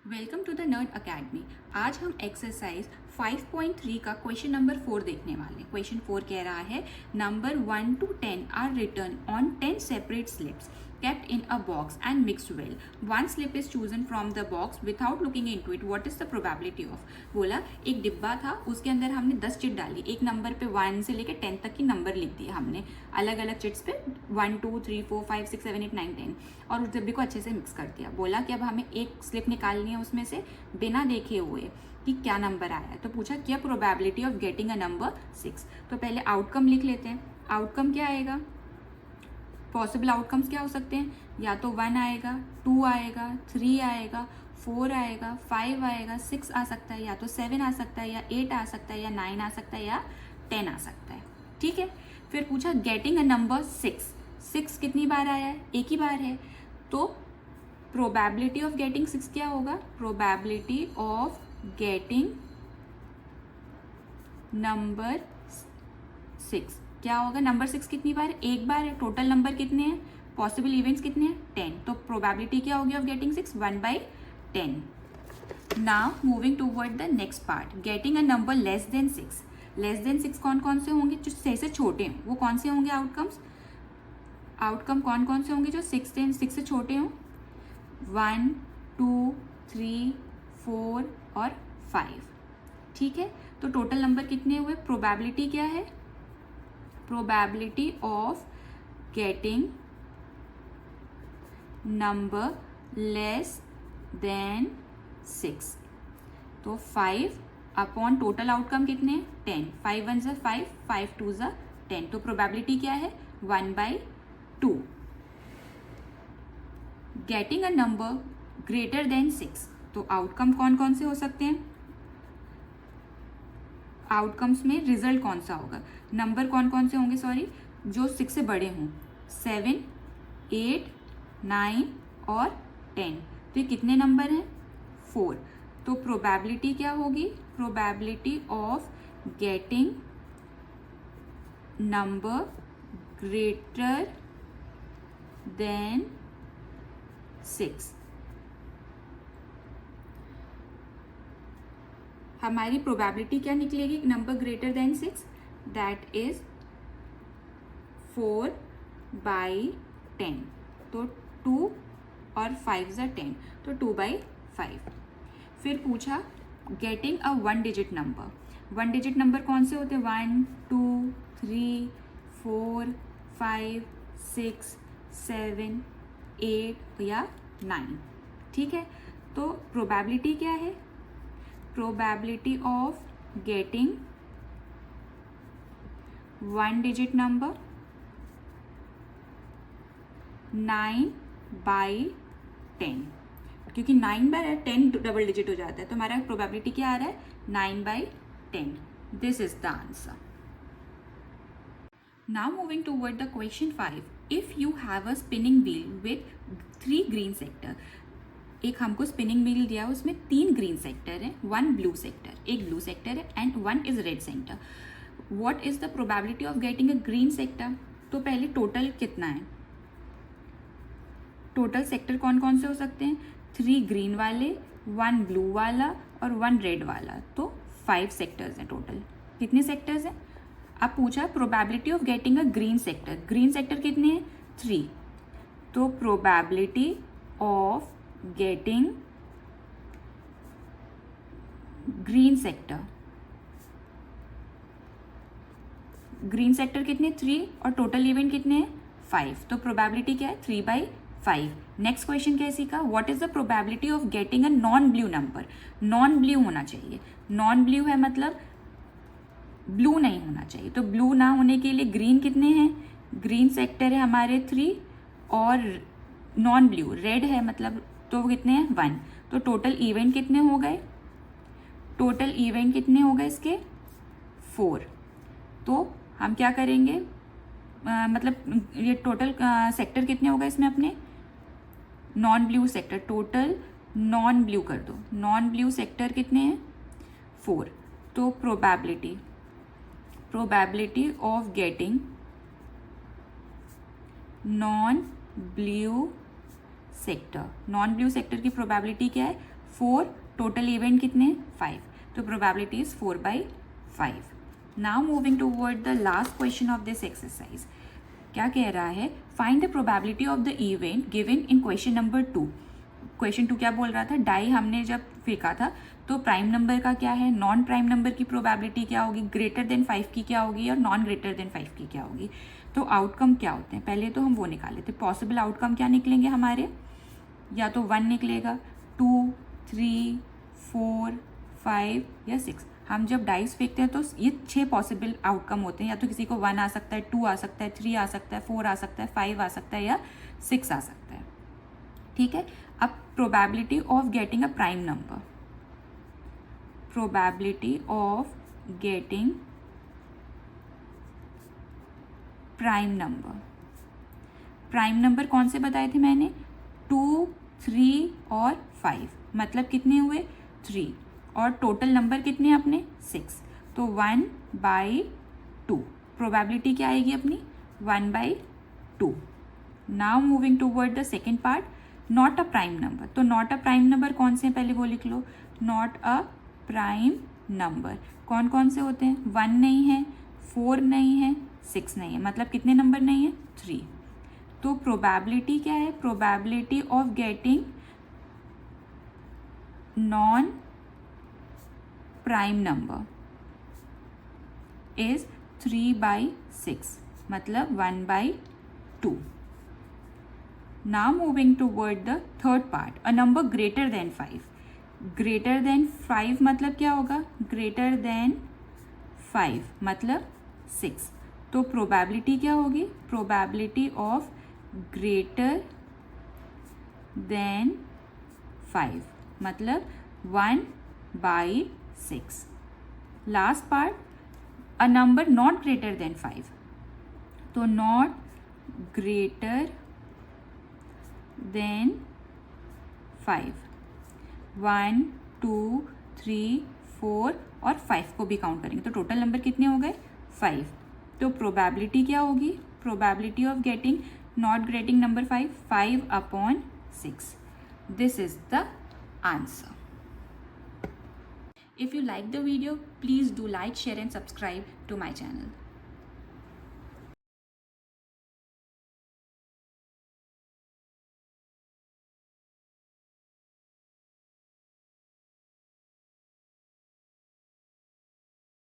Welcome to the nerd academy. आज हम exercise 5.3 का क्वेश्चन नंबर 4 देखने वाले हैं। क्वेश्चन 4 कह रहा है number 1 to 10 are return on 10 separate slips kept in a box and mixed well. One slip is chosen from the box without looking into it. What is the probability of? बोला एक डिब्बा था, उसके अंदर हमने 10 चिट डाली, एक number पे 1 से लेकर 10 तक की नंबर लिख दिए हमने अलग अलग चिट्स पे 1 2 3 4 5 6 7 8 9 10 और उस डिब्बे को अच्छे से मिक्स कर दिया। बोला कि अब हमें एक स्लिप निकालनी है उसमें से बिना देखे हुए कि क्या नंबर आया है। तो पूछा क्या probability of getting a number 6। तो पहले आउटकम लिख लेते हैं। आउटकम क्या आएगा, पॉसिबल आउटकम्स क्या हो सकते हैं, या तो 1 आएगा, 2 आएगा, 3 आएगा, 4 आएगा, 5 आएगा, 6 आ सकता है, या तो 7 आ सकता है, या 8 आ सकता है, या 9 आ सकता है, या 10 आ सकता है। ठीक है, फिर पूछा गेटिंग अ नंबर 6। 6 कितनी बार आया है, एक ही बार है। तो प्रोबेबिलिटी ऑफ गेटिंग 6 क्या होगा, प्रोबेबिलिटी ऑफ गेटिंग नंबर 6 क्या होगा। नंबर 6 कितनी बार है, एक बार है। टोटल नंबर कितने हैं, पॉसिबल इवेंट्स कितने हैं, 10। तो प्रोबेबिलिटी क्या होगी of getting 6, 1/10। Now moving toward the next part, getting a number less than 6। Less than 6 कौन कौन से होंगे, जो 6 से छोटे हों, वो कौन से होंगे आउटकम्स। आउटकम कौन कौन से होंगे जो 6 से छोटे हों, 1 2 3 4 और 5। ठीक है, तो टोटल नंबर कितने हुए, प्रोबेबिलिटी क्या है, probability of getting number less than 6। तो 5 अपॉन टोटल आउटकम कितने, 10। 5 1 ज़ा 5, 5 2 ज़ा 10। तो प्रोबेबिलिटी क्या है, 1/2। Getting a number greater than 6। तो आउटकम कौन कौन से हो सकते हैं, आउटकम्स में रिजल्ट कौन सा होगा, नंबर कौन कौन से होंगे, सॉरी, जो 6 से बड़े हों, 7 8 9 और 10। तो ये कितने नंबर हैं, 4। तो प्रोबेबिलिटी क्या होगी, probability of getting number greater than 6। हमारी प्रोबेबिलिटी क्या निकलेगी, number greater than 6, that is 4/10। तो 2 और 5 ज़ा 10, तो 2/5। फिर पूछा getting a 1 digit number. 1 digit number कौन से होते हैं, 1 2 3 4 5 6 7 8 या 9। ठीक है, तो प्रोबेबिलिटी क्या है, probability of getting 1 digit number 9/10। क्योंकि 9 बार 10 डबल डिजिट हो जाता है, तो हमारा प्रोबेबिलिटी क्या आ रहा है, 9/10। This is the answer. Now moving toward the question 5, if you have a spinning wheel with 3 green sector। एक हमको स्पिनिंग व्हील दिया, उसमें 3 ग्रीन सेक्टर है, 1 ब्लू सेक्टर, एक ब्लू सेक्टर है and 1 is red sector. What is the probability of getting a green sector. तो पहले total कितना है, टोटल सेक्टर कौन कौन से हो सकते हैं, 3 ग्रीन वाले, 1 ब्लू वाला और 1 रेड वाला। तो 5 सेक्टर्स हैं टोटल। कितने सेक्टर्स हैं, अब पूछा probability of getting a green sector. Green sector कितने हैं, 3। तो probability of getting green sector, green sector कितने, 3 और टोटल इवेंट कितने हैं, 5। तो प्रोबेबिलिटी क्या है, 3/5। नेक्स्ट क्वेश्चन क्या है इसी का, what is the probability of getting a non blue number. Non blue होना चाहिए, नॉन ब्लू है मतलब ब्लू नहीं होना चाहिए। तो ब्लू ना होने के लिए ग्रीन कितने हैं, ग्रीन सेक्टर है हमारे 3 और नॉन ब्लू रेड है मतलब, तो वो कितने हैं, 1। तो टोटल इवेंट कितने हो गए, टोटल इवेंट कितने हो गए इसके, 4। तो हम क्या करेंगे, मतलब ये टोटल सेक्टर कितने हो गए इसमें अपने, non blue sector, total non blue कर दो, नॉन ब्लू सेक्टर कितने हैं, 4। तो probability of getting non blue sector, non blue sector की प्रोबेबिलिटी क्या है, 4, टोटल इवेंट कितने 5, तो probability is 4/5. Now moving toward the last question of this exercise. क्या कह रहा है, find the probability of the event given in question number 2. Question 2 क्या बोल रहा था, डाई हमने जब फेंका था तो प्राइम नंबर का क्या है, नॉन प्राइम नंबर की प्रोबेबिलिटी क्या होगी, ग्रेटर देन 5 की क्या होगी और नॉन ग्रेटर देन 5 की क्या होगी. तो आउटकम क्या होते हैं, पहले तो हम वो निकाले थे. पॉसिबल आउटकम क्या निकलेंगे हमारे, या तो 1 निकलेगा, 2, 3, 4, 5 या 6. हम जब डाइस फेंकते हैं तो ये 6 पॉसिबल आउटकम होते हैं, या तो किसी को 1 आ सकता है, 2 आ सकता है, 3 आ सकता है, 4 आ सकता है, 5 आ सकता है या 6 आ सकता है. ठीक है. अब probability of getting a prime number, probability of getting prime number. Prime number कौन से बताए थे मैंने, 2, 3 और 5, मतलब कितने हुए 3, और टोटल नंबर कितने अपने 6, तो 1/2. प्रोबेबिलिटी क्या आएगी अपनी 1/2. Now moving toward the second part, not a prime number. तो नॉट अ प्राइम नंबर कौन से हैं, पहले वो लिख लो. नॉट अ प्राइम नंबर कौन कौन से होते हैं, 1 नहीं है, 4 नहीं है, 6 नहीं है, मतलब कितने नंबर नहीं है 3. तो प्रोबेबिलिटी क्या है, probability of getting non prime number is 3/6, मतलब 1/2. Now moving toward the third part, a number greater than 5. Greater than 5 मतलब क्या होगा, greater than 5 मतलब 6. तो प्रोबेबिलिटी क्या होगी, प्रोबेबिलिटी ऑफ greater than 5 मतलब 1/6. Last part, a number not greater than 5. तो नॉट ग्रेटर देन 5, 1, 2, 3, 4 और 5 को भी काउंट करेंगे तो टोटल नंबर कितने हो गए 5. तो प्रोबेबिलिटी क्या होगी, probability of getting not grating number 5/6. This is the answer. If you like the video, please do like, share and subscribe to my channel.